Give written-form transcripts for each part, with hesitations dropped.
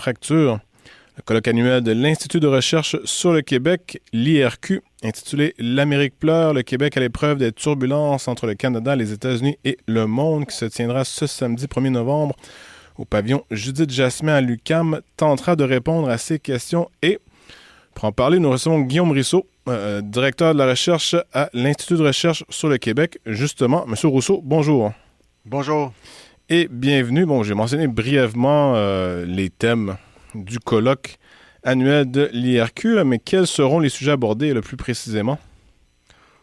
fracture. Le colloque annuel de l'Institut de recherche sur le Québec, l'IRQ, intitulé « L'Amérique pleure, le Québec à l'épreuve des turbulences entre le Canada, les États-Unis et le monde » qui se tiendra ce samedi 1er novembre au pavillon Judith Jasmin à l'UQAM, tentera de répondre à ces questions. Et pour en parler, nous recevons Guillaume Rousseau, directeur de la recherche à l'Institut de recherche sur le Québec. Justement, Monsieur Rousseau, bonjour. Bonjour. Et bienvenue. Bon, j'ai mentionné brièvement les thèmes du colloque annuel de l'IRQ, mais quels seront les sujets abordés le plus précisément?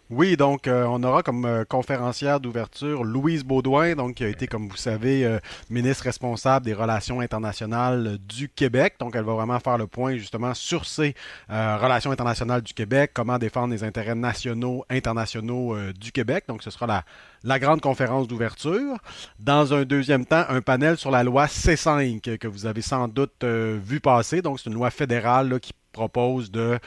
Oui, donc on aura comme conférencière d'ouverture Louise Baudouin, donc qui a été, comme vous savez, ministre responsable des Relations internationales du Québec. Donc elle va vraiment faire le point justement sur ces relations internationales du Québec, comment défendre les intérêts nationaux, internationaux du Québec. Donc ce sera la grande conférence d'ouverture. Dans un deuxième temps, un panel sur la loi C5 que vous avez sans doute vu passer. Donc c'est une loi fédérale là, qui propose de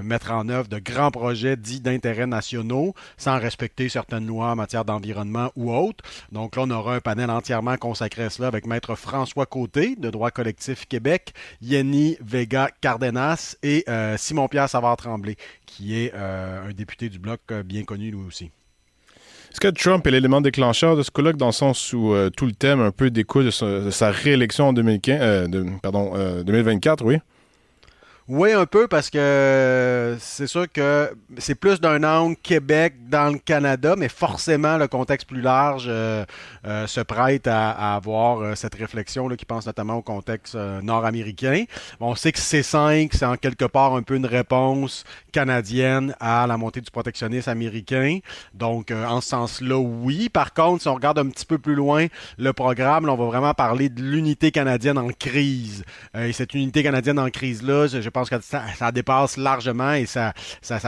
mettre en œuvre de grands projets dits d'intérêts nationaux sans respecter certaines lois en matière d'environnement ou autres. Donc là, on aura un panel entièrement consacré à cela avec Maître François Côté de Droit collectif Québec, Yenny Vega Cardenas et Simon-Pierre Savard-Tremblay, qui est un député du Bloc bien connu lui aussi. Est-ce que Trump est l'élément déclencheur de ce colloque dans le sens où tout le thème un peu découle de sa réélection en 2024, oui? Oui, un peu, parce que c'est sûr que c'est plus d'un angle Québec dans le Canada, mais forcément, le contexte plus large se prête à avoir cette réflexion là, qui pense notamment au contexte nord-américain. On sait que C5, c'est en quelque part un peu une réponse canadienne à la montée du protectionnisme américain. Donc, en ce sens-là, oui. Par contre, si on regarde un petit peu plus loin le programme, là, on va vraiment parler de l'unité canadienne en crise. Et cette unité canadienne en crise-là, je pense que ça dépasse largement et ça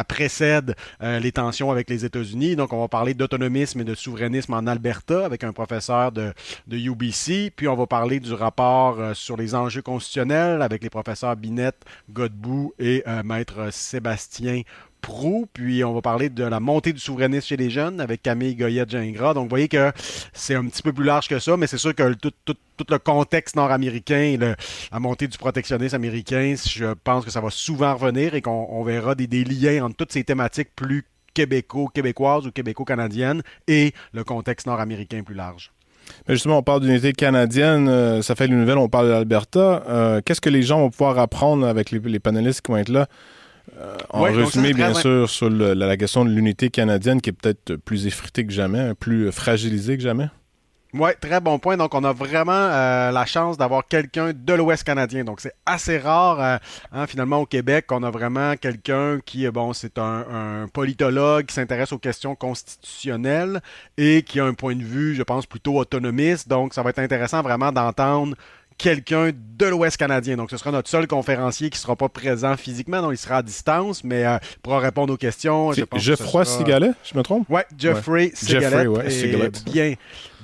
précède les tensions avec les États-Unis. Donc, on va parler d'autonomisme et de souverainisme en Alberta avec un professeur de UBC. Puis, on va parler du rapport sur les enjeux constitutionnels avec les professeurs Binette, Godbout et Maître Sébastien Proulx. Puis on va parler de la montée du souverainisme chez les jeunes avec Camille Goyette-Gingras. Donc vous voyez que c'est un petit peu plus large que ça, mais c'est sûr que tout le contexte nord-américain et la montée du protectionnisme américain, je pense que ça va souvent revenir et qu'on verra des liens entre toutes ces thématiques plus québécoises ou québéco-canadiennes et le contexte nord-américain plus large. Mais justement, on parle d'unité canadienne, ça fait une nouvelle, on parle de l'Alberta. Qu'est-ce que les gens vont pouvoir apprendre avec les panélistes qui vont être là? En résumé, bien sûr, sur la question de l'unité canadienne qui est peut-être plus effritée que jamais, plus fragilisée que jamais. Oui, très bon point. Donc, on a vraiment la chance d'avoir quelqu'un de l'Ouest canadien. Donc, c'est assez rare, finalement, au Québec, qu'on a vraiment quelqu'un qui, c'est un politologue qui s'intéresse aux questions constitutionnelles et qui a un point de vue, je pense, plutôt autonomiste. Donc, ça va être intéressant vraiment d'entendre quelqu'un de l'Ouest canadien. Donc, ce sera notre seul conférencier qui ne sera pas présent physiquement. Donc, il sera à distance, mais pourra répondre aux questions. C'est Geoffroy Sigalet, je me trompe? Oui, Geoffrey Sigalet.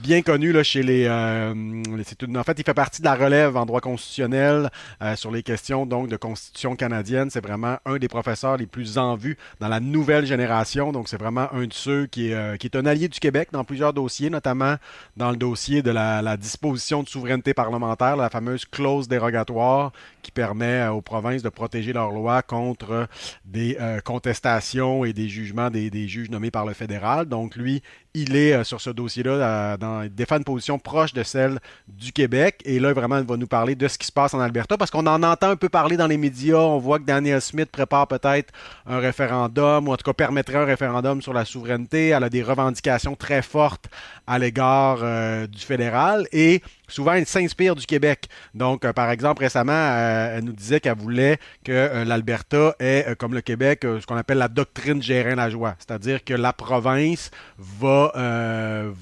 Bien connu là, chez les... en fait, il fait partie de la relève en droit constitutionnel sur les questions donc de constitution canadienne. C'est vraiment un des professeurs les plus en vue dans la nouvelle génération. Donc, c'est vraiment un de ceux qui est un allié du Québec dans plusieurs dossiers, notamment dans le dossier de la disposition de souveraineté parlementaire, la fameuse clause dérogatoire qui permet aux provinces de protéger leurs lois contre des contestations et des jugements des juges nommés par le fédéral. Donc, lui, il est sur ce dossier-là, il défend une position proche de celle du Québec. Et là, vraiment, il va nous parler de ce qui se passe en Alberta, parce qu'on en entend un peu parler dans les médias. On voit que Danielle Smith prépare peut-être un référendum, ou en tout cas permettrait un référendum sur la souveraineté. Elle a des revendications très fortes à l'égard du fédéral. Et souvent, elle s'inspire du Québec. Donc, par exemple, récemment, elle nous disait qu'elle voulait que l'Alberta ait, comme le Québec, ce qu'on appelle la doctrine Gérin-Lajoie. C'est-à-dire que la province va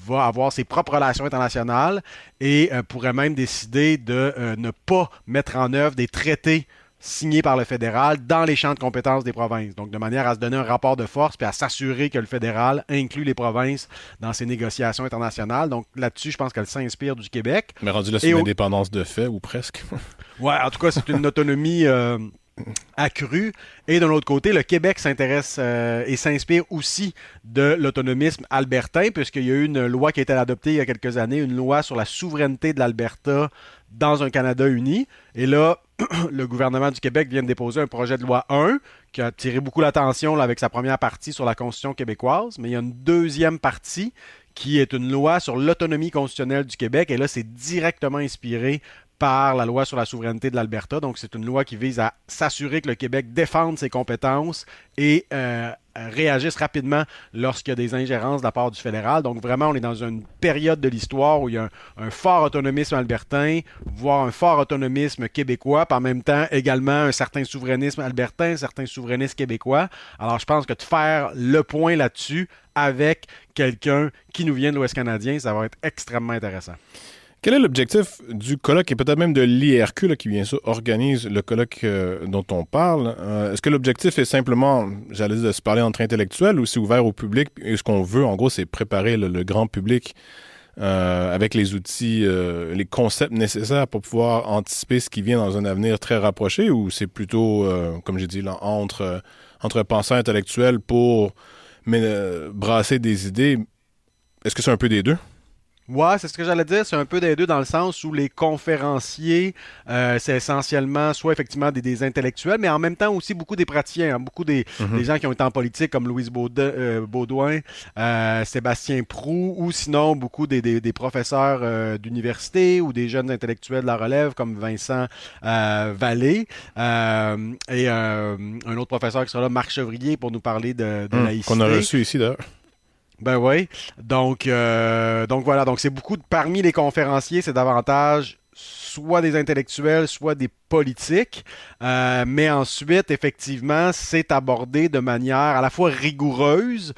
avoir ses propres relations internationales et pourrait même décider de ne pas mettre en œuvre des traités signés par le fédéral dans les champs de compétences des provinces. Donc, de manière à se donner un rapport de force puis à s'assurer que le fédéral inclut les provinces dans ses négociations internationales. Donc, là-dessus, je pense qu'elle s'inspire du Québec. Mais rendu là, c'est une indépendance de fait, ou presque. Ouais, en tout cas, c'est une autonomie accrue. Et de l'autre côté, le Québec s'intéresse et s'inspire aussi de l'autonomisme albertain, puisqu'il y a eu une loi qui a été adoptée il y a quelques années, une loi sur la souveraineté de l'Alberta dans un Canada uni. Et là, le gouvernement du Québec vient de déposer un projet de loi 1 qui a attiré beaucoup l'attention là, avec sa première partie sur la Constitution québécoise. Mais il y a une deuxième partie qui est une loi sur l'autonomie constitutionnelle du Québec. Et là, c'est directement inspiré par la loi sur la souveraineté de l'Alberta. Donc, c'est une loi qui vise à s'assurer que le Québec défende ses compétences et réagisse rapidement lorsqu'il y a des ingérences de la part du fédéral. Donc, vraiment, on est dans une période de l'histoire où il y a un fort autonomisme albertain, voire un fort autonomisme québécois, puis en même temps, également, un certain souverainisme albertain, un certain souverainisme québécois. Alors, je pense que de faire le point là-dessus avec quelqu'un qui nous vient de l'Ouest canadien, ça va être extrêmement intéressant. Quel est l'objectif du colloque et peut-être même de l'IRQ là, qui bien sûr organise le colloque dont on parle? Est-ce que l'objectif est simplement, j'allais dire, de se parler entre intellectuels ou c'est ouvert au public? Et ce qu'on veut, en gros, c'est préparer le grand public avec les outils, les concepts nécessaires pour pouvoir anticiper ce qui vient dans un avenir très rapproché ou c'est plutôt, comme j'ai dit, là, entre penseurs intellectuels pour brasser des idées? Est-ce que c'est un peu des deux? Ouais, c'est ce que j'allais dire. C'est un peu des deux dans le sens où les conférenciers, c'est essentiellement soit effectivement des intellectuels, mais en même temps aussi beaucoup des praticiens, hein, beaucoup des gens qui ont été en politique comme Louise Baudouin, Sébastien Proulx, ou sinon beaucoup des professeurs d'université ou des jeunes intellectuels de la relève comme Vincent Vallée et un autre professeur qui sera là, Marc Chevrier, pour nous parler de laïcité. Qu'on a reçu ici d'ailleurs. Ben oui. Donc voilà. Donc c'est beaucoup parmi les conférenciers, c'est davantage soit des intellectuels, soit des politiques. Mais ensuite, effectivement, c'est abordé de manière à la fois rigoureuse,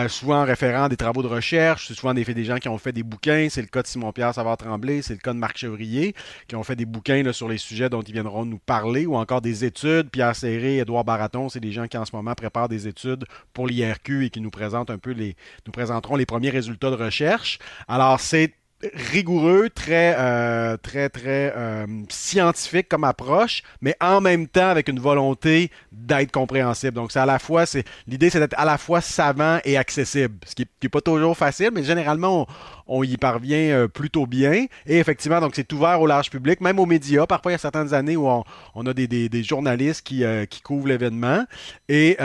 souvent en référant à des travaux de recherche, c'est souvent des gens qui ont fait des bouquins. C'est le cas de Simon-Pierre Savard-Tremblay, c'est le cas de Marc Chevrier, qui ont fait des bouquins là, sur les sujets dont ils viendront nous parler, ou encore des études. Pierre Serré, Édouard Baraton, c'est des gens qui en ce moment préparent des études pour l'IRQ et qui nous présentent nous présenteront les premiers résultats de recherche. Alors, c'est rigoureux, très scientifique comme approche, mais en même temps avec une volonté d'être compréhensible. Donc, l'idée, c'est d'être à la fois savant et accessible, ce qui n'est pas toujours facile, mais généralement, on y parvient plutôt bien. Et effectivement, donc c'est ouvert au large public, même aux médias. Parfois, il y a certaines années où on a des journalistes qui couvrent l'événement. Et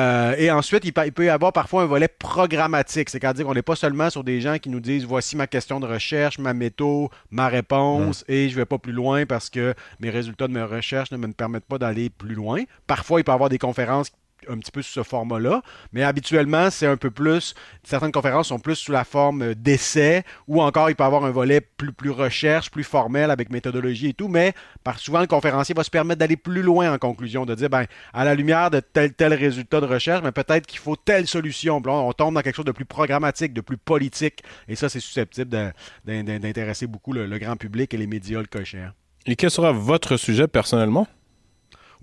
ensuite, il peut y avoir parfois un volet programmatique, c'est-à-dire qu'on n'est pas seulement sur des gens qui nous disent « Voici ma question de recherche, ma métaux, ma réponse, et je ne vais pas plus loin parce que mes résultats de mes recherches ne me permettent pas d'aller plus loin. » Parfois, il peut y avoir des conférences un petit peu sous ce format-là, mais habituellement, c'est un peu plus, certaines conférences sont plus sous la forme d'essais, ou encore il peut y avoir un volet plus recherche, plus formel avec méthodologie et tout, mais souvent le conférencier va se permettre d'aller plus loin en conclusion, de dire, à la lumière de tel résultat de recherche, mais peut-être qu'il faut telle solution. Puis là, on tombe dans quelque chose de plus programmatique, de plus politique, et ça, c'est susceptible d'intéresser beaucoup le grand public et les médias le cas échéant. Et quel sera votre sujet personnellement?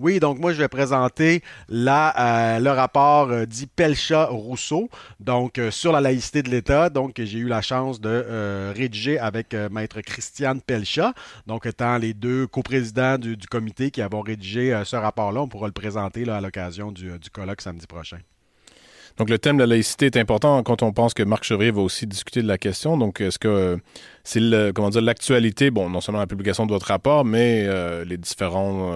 Oui, donc moi, je vais présenter le rapport dit Pelcha-Rousseau, donc sur la laïcité de l'État. Donc, j'ai eu la chance de rédiger avec Maître Christiane Pelcha, donc étant les deux coprésidents du comité qui avons rédigé ce rapport-là. On pourra le présenter là, à l'occasion du colloque samedi prochain. Donc, le thème de la laïcité est important quand on pense que Marc Chevrier va aussi discuter de la question. Donc, est-ce que c'est l'actualité, bon, non seulement la publication de votre rapport, mais les différents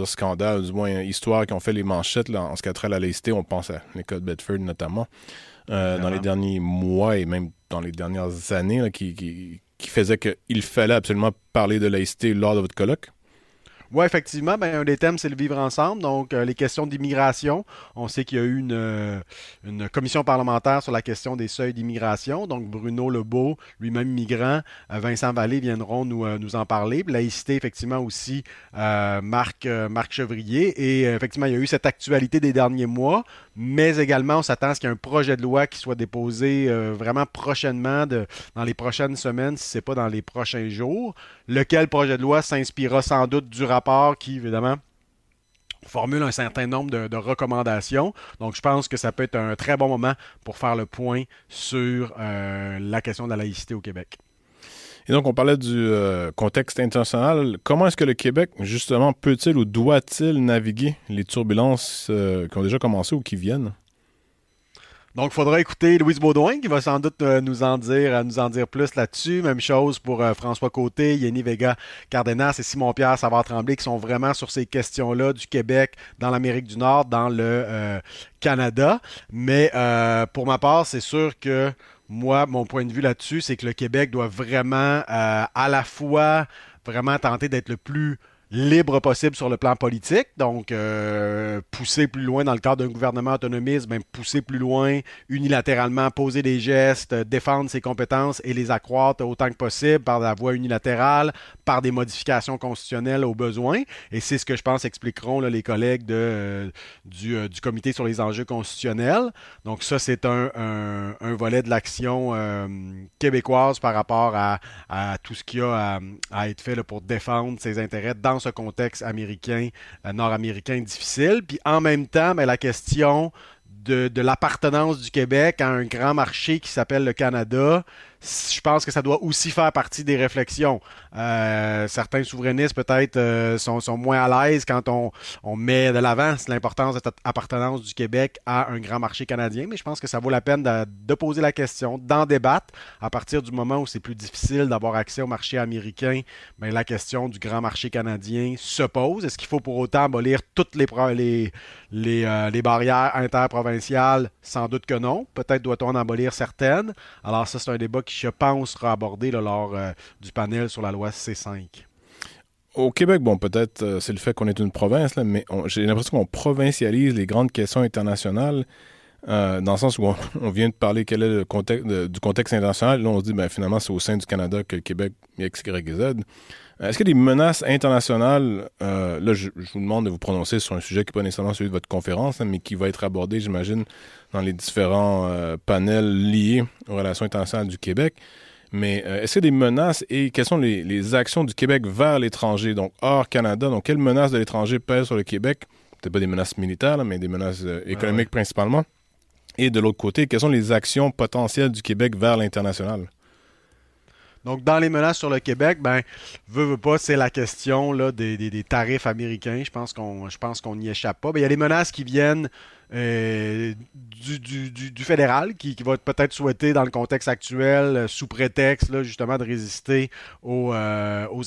scandales, du moins histoires qui ont fait les manchettes là, en ce qui a trait à la laïcité. On pense à l'école de Bedford notamment, dans les derniers mois et même dans les dernières années, là, qui faisait qu'il fallait absolument parler de laïcité lors de votre colloque. Oui, effectivement, un des thèmes, c'est le vivre ensemble. Donc, les questions d'immigration. On sait qu'il y a eu une commission parlementaire sur la question des seuils d'immigration. Donc, Bruno Lebeau, lui-même migrant, Vincent Vallée viendront nous en parler. Laïcité, effectivement, aussi, Marc Chevrier. Et effectivement, il y a eu cette actualité des derniers mois, mais également, on s'attend à ce qu'il y ait un projet de loi qui soit déposé vraiment prochainement, dans les prochaines semaines, si ce n'est pas dans les prochains jours, lequel projet de loi s'inspirera sans doute du rapport qui, évidemment, formule un certain nombre de recommandations. Donc, je pense que ça peut être un très bon moment pour faire le point sur la question de la laïcité au Québec. Et donc, on parlait du contexte international. Comment est-ce que le Québec, justement, peut-il ou doit-il naviguer les turbulences qui ont déjà commencé ou qui viennent? Donc, il faudra écouter Louise Baudouin qui va sans doute nous en dire plus là-dessus. Même chose pour François Côté, Yeni Vega Cardenas et Simon-Pierre Savard-Tremblay qui sont vraiment sur ces questions-là du Québec dans l'Amérique du Nord, dans le Canada. Mais pour ma part, c'est sûr que moi, mon point de vue là-dessus, c'est que le Québec doit vraiment à la fois vraiment tenter d'être le plus libre possible sur le plan politique, donc pousser plus loin dans le cadre d'un gouvernement autonomiste, ben, pousser plus loin unilatéralement, poser des gestes, défendre ses compétences et les accroître autant que possible par la voie unilatérale, par des modifications constitutionnelles au besoin. Et c'est ce que je pense expliqueront là, les collègues du comité sur les enjeux constitutionnels. Donc ça, c'est un volet de l'action québécoise par rapport à tout ce qu'il y a à être fait là, pour défendre ses intérêts dans ce contexte américain, nord-américain difficile. Puis en même temps, ben, la question de l'appartenance du Québec à un grand marché qui s'appelle le Canada, je pense que ça doit aussi faire partie des réflexions. Certains souverainistes peut-être sont moins à l'aise quand on met de l'avant l'importance de cette appartenance du Québec à un grand marché canadien, mais je pense que ça vaut la peine de poser la question, d'en débattre. À partir du moment où c'est plus difficile d'avoir accès au marché américain, ben, la question du grand marché canadien se pose. Est-ce qu'il faut pour autant abolir toutes les barrières interprovinciales? Sans doute que non. Peut-être doit-on en abolir certaines. Alors ça, c'est un débat qui, je pense, sera abordé là, lors du panel sur la loi C5. Au Québec, bon, peut-être c'est le fait qu'on est une province, là, mais j'ai l'impression qu'on provincialise les grandes questions internationales dans le sens où on vient de parler quel est le contexte, du contexte international. Là, on se dit, ben, finalement, c'est au sein du Canada que le Québec X, Y, Z. Est-ce qu'il y a des menaces internationales? Là, je vous demande de vous prononcer sur un sujet qui n'est pas nécessairement celui de votre conférence, hein, mais qui va être abordé, j'imagine, dans les différents panels liés aux relations internationales du Québec. Mais est-ce qu'il y a des menaces et quelles sont les actions du Québec vers l'étranger, donc hors Canada? Donc, quelles menaces de l'étranger pèsent sur le Québec? Peut-être pas des menaces militaires, là, mais des menaces économiques principalement. Et de l'autre côté, quelles sont les actions potentielles du Québec vers l'international? Donc, dans les menaces sur le Québec, ben, veut pas, c'est la question là, des tarifs américains. Je pense qu'on n'y échappe pas. Ben, il y a des menaces qui viennent du fédéral qui va peut-être souhaiter, dans le contexte actuel, sous prétexte là, justement de résister aux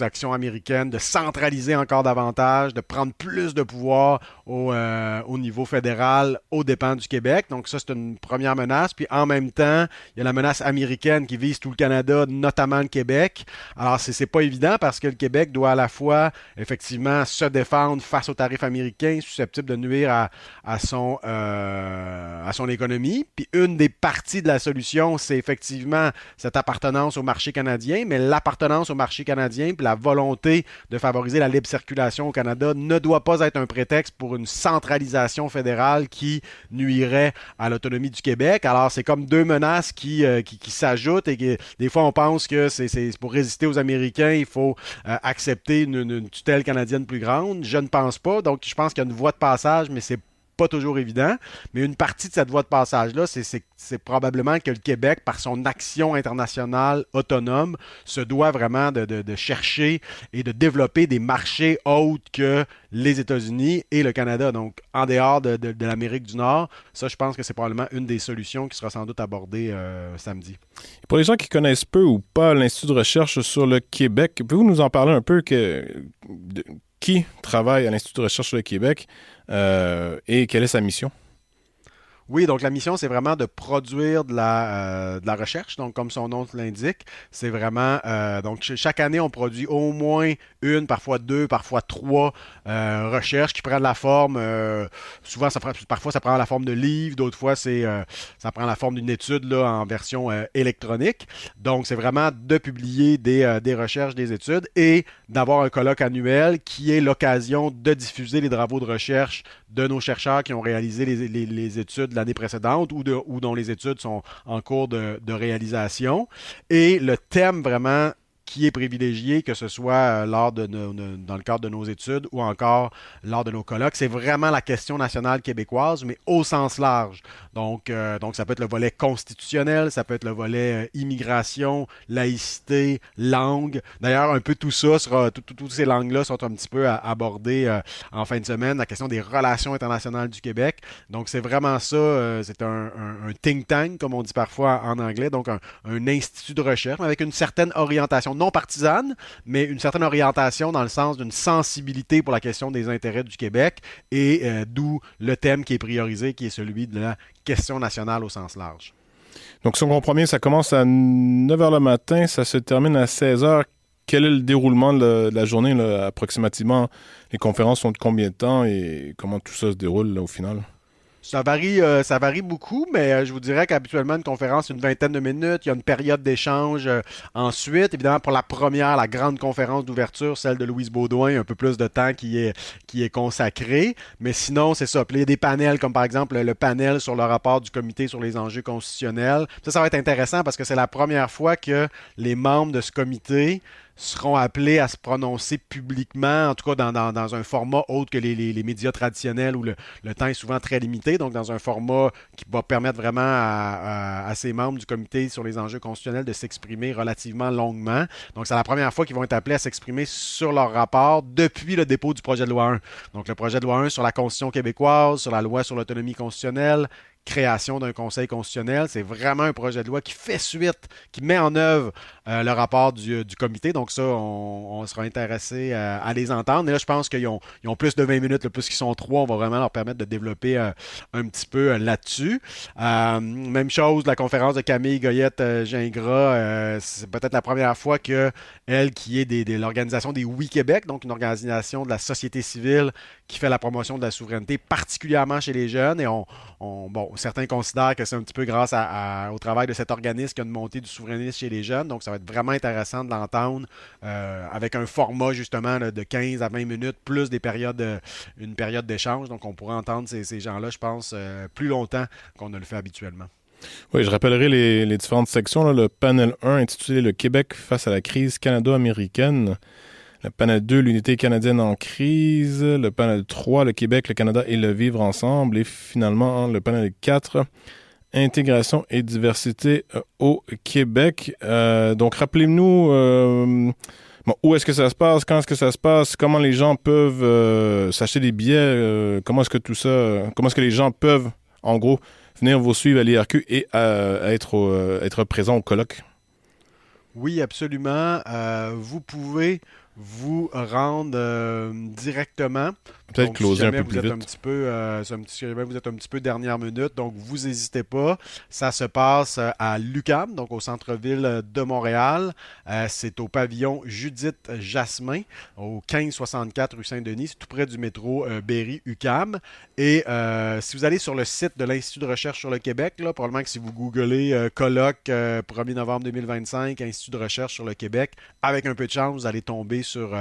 actions américaines, de centraliser encore davantage, de prendre plus de pouvoir au niveau fédéral aux dépens du Québec. Donc ça, c'est une première menace. Puis en même temps, il y a la menace américaine qui vise tout le Canada, notamment le Québec. Alors c'est pas évident parce que le Québec doit à la fois effectivement se défendre face aux tarifs américains susceptibles de nuire à son économie. Puis une des parties de la solution, c'est effectivement cette appartenance au marché canadien, mais l'appartenance au marché canadien puis la volonté de favoriser la libre circulation au Canada ne doit pas être un prétexte pour une centralisation fédérale qui nuirait à l'autonomie du Québec. Alors c'est comme deux menaces qui s'ajoutent et que des fois on pense que c'est pour résister aux Américains, il faut accepter une tutelle canadienne plus grande. Je ne pense pas. Donc je pense qu'il y a une voie de passage, mais c'est pas toujours évident, mais une partie de cette voie de passage-là, c'est probablement que le Québec, par son action internationale autonome, se doit vraiment de chercher et de développer des marchés autres que les États-Unis et le Canada, donc en dehors de l'Amérique du Nord. Ça, je pense que c'est probablement une des solutions qui sera sans doute abordée samedi. Et pour les gens qui connaissent peu ou pas l'Institut de recherche sur le Québec, pouvez-vous nous en parler un peu qui travaille à l'Institut de recherche sur le Québec et quelle est sa mission? Oui, donc la mission, c'est vraiment de produire de la recherche. Donc, comme son nom l'indique, c'est vraiment... donc, chaque année, on produit au moins une, parfois deux, parfois trois recherches qui prennent la forme... souvent, parfois, ça prend la forme de livres. D'autres fois, ça prend la forme d'une étude là, en version électronique. Donc, c'est vraiment de publier des recherches, des études et d'avoir un colloque annuel qui est l'occasion de diffuser les travaux de recherche de nos chercheurs qui ont réalisé les études l'année précédente ou dont les études sont en cours de réalisation. Et le thème vraiment qui est privilégié, que ce soit dans le cadre de nos études ou encore lors de nos colloques. C'est vraiment la question nationale québécoise, mais au sens large. Donc ça peut être le volet constitutionnel, ça peut être le volet immigration, laïcité, langue. D'ailleurs, un peu tout ça, toutes ces langues-là sont un petit peu abordées en fin de semaine, la question des relations internationales du Québec. Donc c'est vraiment ça, c'est un think tank, comme on dit parfois en anglais, donc un institut de recherche avec une certaine orientation non partisane, mais une certaine orientation dans le sens d'une sensibilité pour la question des intérêts du Québec et d'où le thème qui est priorisé, qui est celui de la question nationale au sens large. Donc si on comprend bien, ça commence à 9h le matin, ça se termine à 16h. Quel est le déroulement de la journée, là, approximativement? Les conférences sont de combien de temps et comment tout ça se déroule là, au final? Ça varie beaucoup, mais je vous dirais qu'habituellement, une conférence, c'est une vingtaine de minutes. Il y a une période d'échange ensuite. Évidemment, pour la première, la grande conférence d'ouverture, celle de Louise Baudouin, un peu plus de temps qui est consacré. Mais sinon, c'est ça. Puis il y a des panels, comme par exemple le panel sur le rapport du comité sur les enjeux constitutionnels. Ça va être intéressant parce que c'est la première fois que les membres de ce comité seront appelés à se prononcer publiquement, en tout cas dans un format autre que les médias traditionnels où le temps est souvent très limité, donc dans un format qui va permettre vraiment à ces membres du comité sur les enjeux constitutionnels de s'exprimer relativement longuement. Donc c'est la première fois qu'ils vont être appelés à s'exprimer sur leur rapport depuis le dépôt du projet de loi 1. Donc le projet de loi 1 sur la Constitution québécoise, sur la loi sur l'autonomie constitutionnelle, création d'un conseil constitutionnel. C'est vraiment un projet de loi qui fait suite, qui met en œuvre le rapport du comité. Donc ça, on sera intéressé à les entendre. Et là, je pense qu'ils ont plus de 20 minutes, plus qu'ils sont 3, on va vraiment leur permettre de développer un petit peu là-dessus. Même chose, la conférence de Camille Goyette-Gingras, c'est peut-être la première fois qu'elle, qui est de l'organisation des Oui Québec, donc une organisation de la société civile qui fait la promotion de la souveraineté, particulièrement chez les jeunes. Et certains considèrent que c'est un petit peu grâce au travail de cet organisme qu'il y a une montée du souverainisme chez les jeunes. Donc, ça va être vraiment intéressant de l'entendre avec un format, justement, là, de 15 à 20 minutes, plus une période d'échange. Donc, on pourra entendre ces gens-là, je pense, plus longtemps qu'on ne le fait habituellement. Oui, je rappellerai les différentes sections. Là. Le panel 1 intitulé « Le Québec face à la crise canado-américaine ». Le panel 2, l'unité canadienne en crise. Le panel 3, le Québec, le Canada et le vivre ensemble. Et finalement, le panel 4, intégration et diversité au Québec. Donc, rappelez-nous où est-ce que ça se passe, quand est-ce que ça se passe, comment les gens peuvent s'acheter des billets, comment est-ce que les gens peuvent, en gros, venir vous suivre à l'IRQ et être présents au colloque? Oui, absolument. Vous pouvez vous rendre directement. Peut-être donc, closer si jamais un peu plus vite. Si jamais vous êtes un petit peu dernière minute, donc vous n'hésitez pas. Ça se passe à l'UQAM, donc au centre-ville de Montréal. C'est au pavillon Judith Jasmin, au 1564 rue Saint-Denis. C'est tout près du métro Berry-UQAM. Et si vous allez sur le site de l'Institut de recherche sur le Québec, là, probablement que si vous googlez colloque 1er novembre 2025, Institut de recherche sur le Québec, avec un peu de chance, vous allez tomber sur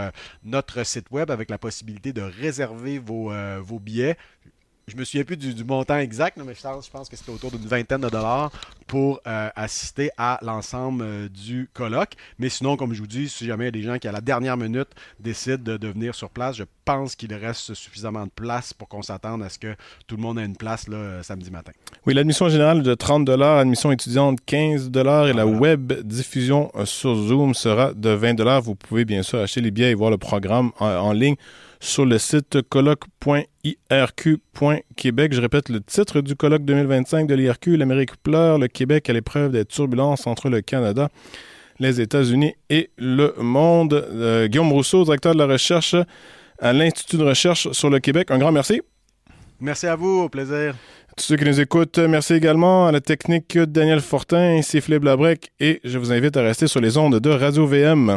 notre site web avec la possibilité de réserver vos billets. Je me souviens plus du montant exact, mais je pense que c'était autour d'une vingtaine de dollars pour assister à l'ensemble du colloque. Mais sinon, comme je vous dis, si jamais il y a des gens qui, à la dernière minute, décident de venir sur place, je pense qu'il reste suffisamment de place pour qu'on s'attende à ce que tout le monde ait une place là, samedi matin. Oui, l'admission générale de 30 $, admission étudiante 15 $ et la web diffusion sur Zoom sera de 20 $. Vous pouvez bien sûr acheter les billets et voir le programme en ligne sur le site colloque.irq.québec. Je répète le titre du colloque 2025 de l'IRQ, l'Amérique pleure, le Québec à l'épreuve des turbulences entre le Canada, les États-Unis et le monde. Guillaume Rousseau, directeur de la recherche à l'Institut de recherche sur le Québec. Un grand merci. Merci à vous, au plaisir. Tous ceux qui nous écoutent, merci également à la technique Daniel Fortin, ici Philippe Labrec, et je vous invite à rester sur les ondes de Radio-VM.